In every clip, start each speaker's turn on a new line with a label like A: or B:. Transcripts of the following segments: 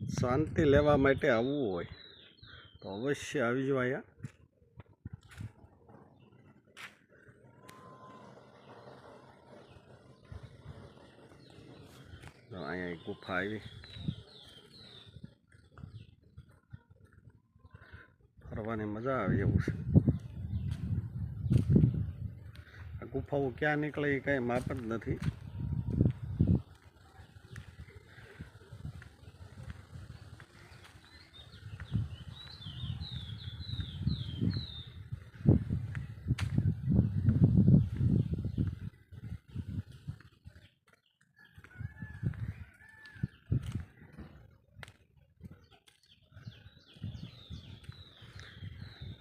A: શાંતિ લેવા માટે આવવું હોય તો અવશ્ય આવી જાઓ અહીંયા એક ગુફા આવી ફરવાની મજા આવે એવું છે આ ગુફાઓ ક્યાં નીકળે એ કાંઈ માપ જ નથી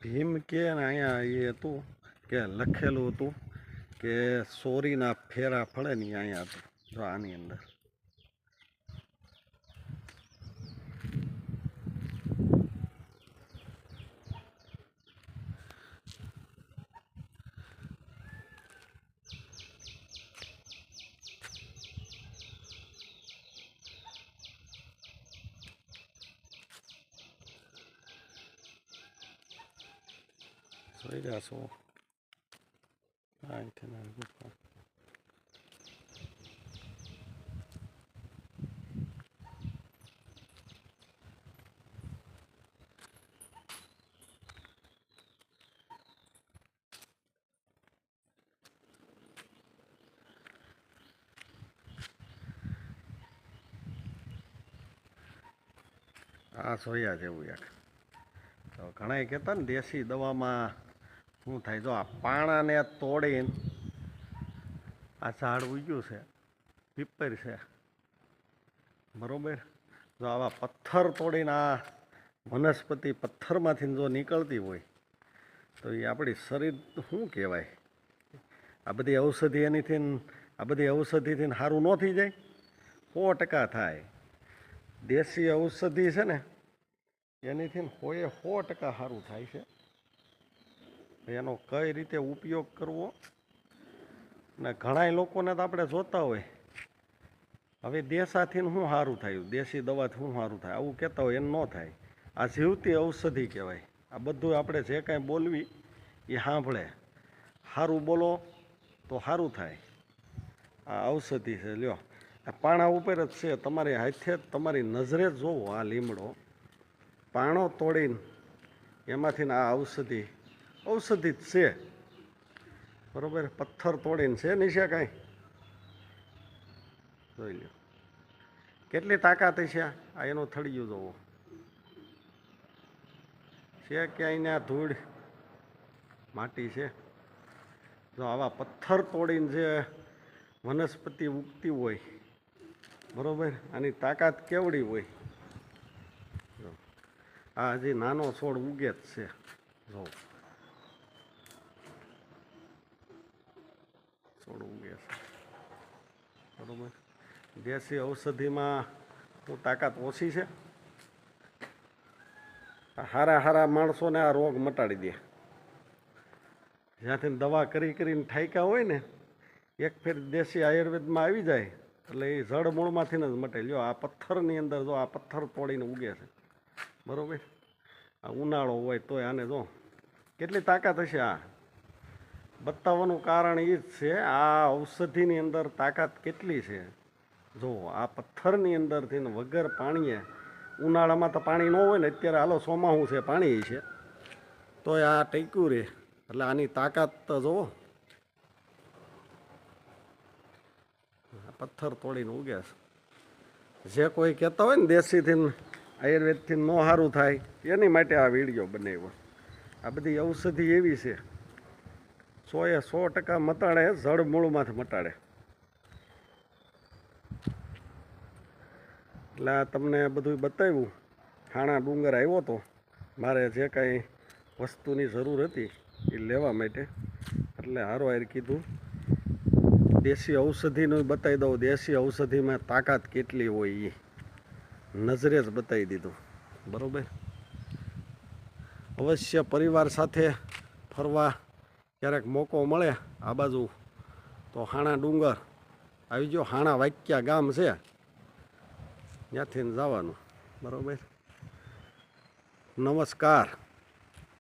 A: ભીમ કે અહીંયા એ હતું કે લખેલું હતું કે સોરીના ફેરા ફળે ને અહીંયા હતું જો આની અંદર જોઈ રહ્યા છો અહીંથી ગુફા આ સોયા જેવું યાર તો ઘણા કહેતા ને દેશી દવામાં શું થાય જો આ પાણાને તોડીને આ ઝાડ ઉગ્યું છે પીપર છે બરોબર જો આવા પથ્થર તોડીને આ વનસ્પતિ પથ્થરમાંથી જો નીકળતી હોય તો એ આપણી શરીર શું કહેવાય આ બધી ઔષધિ એનીથી આ બધી ઔષધિથી સારું ન થઈ જાય 100% થાય દેશી ઔષધિ છે ને એનીથી 100% સારું થાય છે એનો કઈ રીતે ઉપયોગ કરવો ને ઘણા લોકોને તો આપણે જોતા હોય હવે દેશાથી શું સારું થયું દેશી દવાથી શું સારું થાય આવું કહેતા હોય એમ ન થાય આ જીવતી ઔષધિ કહેવાય આ બધું આપણે જે કાંઈ બોલવી એ સાંભળે સારું બોલો તો સારું થાય આ ઔષધિ છે લ્યો આ પાણા ઉપર જ છે તમારી હાથે તમારી નજરે જ જોવો આ લીમડો પાણો તોડીને એમાંથી આ ઔષધિ જ છે બરોબર પથ્થર તોડીને છે નીચે કાંઈ જોઈ લો કેટલી તાકાત છે આ એનું થળિયું જોવો છે ક્યાંય ધૂળ માટી છે જો આવા પથ્થર તોડીને જે વનસ્પતિ ઉગતી હોય બરોબર આની તાકાત કેવડી હોય આ હજી નાનો છોડ ઉગે જ છે જો છોડ ઉગે છે બરોબર દેશી ઔષધિમાં તો તાકાત ઓછી છે હારા માણસોને આ રોગ મટાડી દે જ્યાંથી દવા કરીને ઠાયકા હોય ને એક ફેર દેશી આયુર્વેદમાં આવી જાય એટલે એ જળ મૂળમાંથી જ મટે લ્યો આ પથ્થરની અંદર જો આ પથ્થર તોડીને ઉગે છે બરોબર આ ઉનાળો હોય તોય આને જો કેટલી તાકાત હશે આ બતાવવાનું કારણ એ જ છે આ ઔષધિની અંદર તાકાત કેટલી છે જો આ પથ્થરની અંદરથી વગર પાણીએ ઉનાળામાં તો પાણી ન હોય ને અત્યારે હાલો ચોમાસું છે પાણી છે તોય આ ટેક્યું રહે એટલે આની તાકાત તો જુઓ પથ્થર તોડીને ઉગે છે જે કોઈ કહેતા હોય ને દેશીથી આયુર્વેદથી ન સારું થાય એની માટે આ વિડીયો બનાવ્યો આ બધી ઔષધિ એવી છે 100% મટાડે જળ મૂળમાંથી મટાડે એટલે આ તમને બધું બતાવ્યું હાણા ડુંગર આવ્યો તો મારે જે કાંઈ વસ્તુની જરૂર હતી એ લેવા માટે એટલે હારો કીધું દેશી ઔષધિનું બતાવી દઉં દેશી ઔષધિમાં તાકાત કેટલી હોય એ નજરે જ બતાવી દીધું બરાબર અવશ્ય પરિવાર સાથે ફરવા ક્યારેક મોકો મળે આ બાજુ તો હાણા ડુંગર આવી ગયો હાણા વાક્યા ગામ છે ત્યાંથી જવાનું બરાબર. નમસ્કાર.